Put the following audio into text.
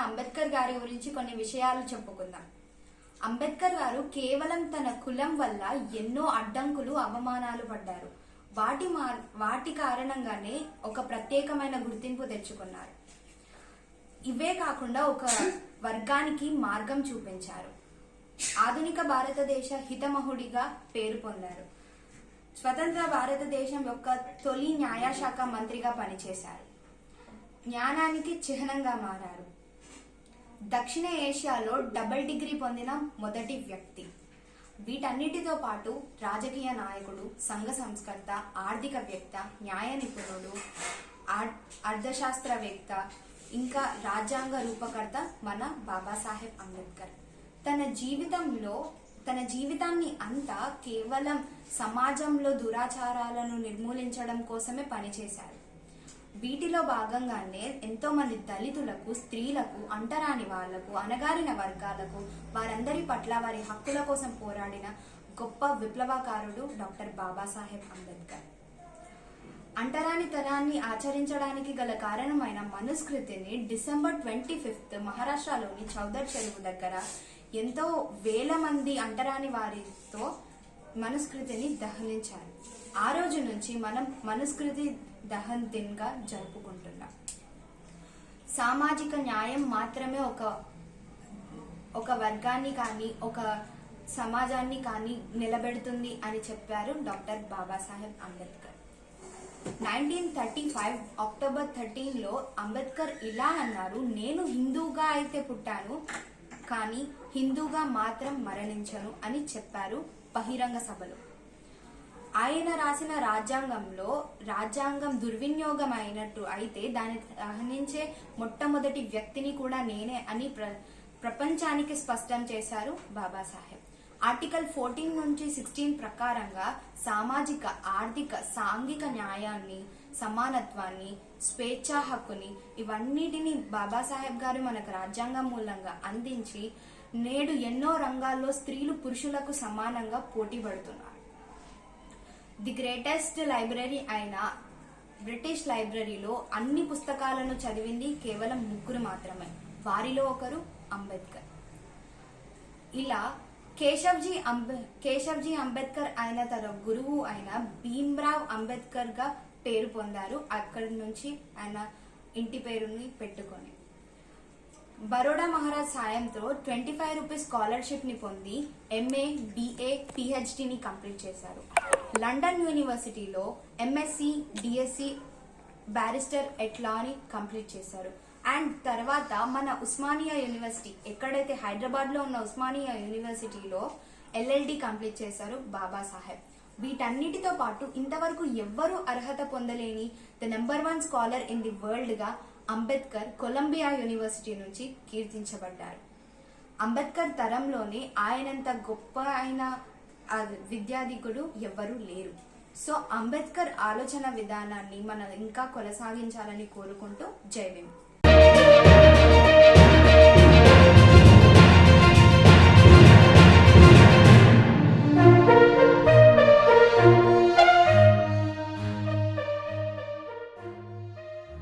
అంబేద్కర్ గారి గురించి కొన్ని విషయాలు చెప్పుకుందాం. అంబేద్కర్ గారు కేవలం తన కులం వల్ల ఎన్నో అడ్డంకులు అవమానాలు పడ్డారు. వాటి కారణంగానే ఒక ప్రత్యేకమైన గుర్తింపు తెచ్చుకున్నారు. ఇవే కాకుండా ఒక వర్గానికి మార్గం చూపించారు. ఆధునిక భారతదేశ హితమహుడిగా పేరు పొందారు. స్వతంత్ర భారతదేశం యొక్క తొలి న్యాయశాఖ మంత్రిగా పనిచేశారు. జ్ఞానానికి చిహ్నంగా మారారు. దక్షిణ ఏషియాలో డబుల్ డిగ్రీ పొందిన మొదటి వ్యక్తి. వీటన్నిటితో పాటు రాజకీయ నాయకుడు, సంఘ సంస్కర్త, ఆర్థికవేత్త, న్యాయ నిపుణుడు, అర్థశాస్త్రవేత్త, ఇంకా రాజ్యాంగ రూపకర్త మన బాబాసాహెబ్ అంబేద్కర్. తన జీవితాన్ని అంతా కేవలం సమాజంలో దురాచారాలను నిర్మూలించడం కోసమే పనిచేశారు. వీటిలో భాగంగానే ఎంతో మంది దళితులకు, స్త్రీలకు, అంటరాని వాళ్లకు, అణగారిన వర్గాలకు, వారందరి పట్ల వారి హక్కుల కోసం పోరాడిన గొప్ప విప్లవకారుడు డాక్టర్ బాబాసాహెబ్ అంబేద్కర్. అంటరాని తరాన్ని ఆచరించడానికి గల కారణమైన మనుస్మృతిని డిసెంబర్ 25 మహారాష్ట్రలోని చౌదర్ చెరువు దగ్గర ఎంతో వేల మంది అంటరాని వారితో మనుస్మృతిని దహనించారు. ఆ రోజు నుంచి మనం మనుస్మృతి దహన్ దిన్ గా జరుపుకుంటున్నాం. సామాజిక న్యాయం మాత్రమే ఒక వర్గాన్ని కానీ ఒక సమాజాన్ని కానీ నిలబెడుతుంది అని చెప్పారు డాక్టర్ బాబాసాహెబ్ అంబేద్కర్. 1935 అక్టోబర్ 13 అంబేద్కర్ ఇలా అన్నారు: నేను హిందూగా అయితే పుట్టాను, కానీ హిందూగా మాత్రం మరణించను అని చెప్పారు బహిరంగ సభలో. ఆయన రాసిన రాజ్యాంగం దుర్వినియోగం అయినట్టు అయితే దాన్ని దహనించే మొట్టమొదటి వ్యక్తిని కూడా నేనే అని ప్రపంచానికి స్పష్టం చేశారు బాబాసాహెబ్. ఆర్టికల్ 14 నుంచి 16 ప్రకారంగా సామాజిక, ఆర్థిక, సాంఘిక న్యాయాన్ని, సమానత్వాన్ని, స్వేచ్ఛా హక్కుని ఇవన్నిటిని బాబాసాహెబ్ గారు మనకు రాజ్యాంగం మూలంగా అందించి నేడు ఎన్నో రంగాల్లో స్త్రీలు పురుషులకు సమానంగా పోటీ పడుతున్నారు. ది గ్రేటెస్ట్ లైబ్రరీ అయిన బ్రిటిష్ లైబ్రరీలో అన్ని పుస్తకాలను చదివింది కేవలం 3 మాత్రమే. వారిలో ఒకరు అంబేద్కర్. ఇలా కేశవ్జీ అంబేద్కర్ అయిన తన గురువు అయిన భీమ్రావ్ అంబేద్కర్ గా పేరు పొందారు. అక్కడి నుంచి ఆయన ఇంటి పేరుని పెట్టుకొని బరోడా మహారాజ్ సాయంతో 25 రూపీస్ స్కాలర్షిప్ ని పొంది ఎంఏ, బిఏ, పిహెచ్డిని కంప్లీట్ చేశారు. లండన్ యూనివర్సిటీలో ఎంఎస్సి, డిఎస్సి, బ్యారిస్టర్ ఎట్లాని కంప్లీట్ చేశారు. అండ్ తర్వాత మన ఉస్మానియా యూనివర్సిటీ, ఎక్కడైతే హైదరాబాద్ లో ఉన్న ఉస్మానియా యూనివర్సిటీలో ఎల్ఎల్డి కంప్లీట్ చేశారు బాబాసాహెబ్. వీటన్నిటితో పాటు ఇంతవరకు ఎవ్వరూ అర్హత పొందలేని the number 1 scholar in the world గా అంబేద్కర్ కొలంబియా యూనివర్సిటీ నుంచి కీర్తించబడ్డారు. అంబేద్కర్ తరంలోనే ఆయనంత గొప్ప అయిన విద్యాధికుడు ఎవ్వరూ లేరు. సో అంబేద్కర్ ఆలోచన విధానాన్ని మనం ఇంకా కొనసాగించాలని కోరుకుంటూ జై భీమ్.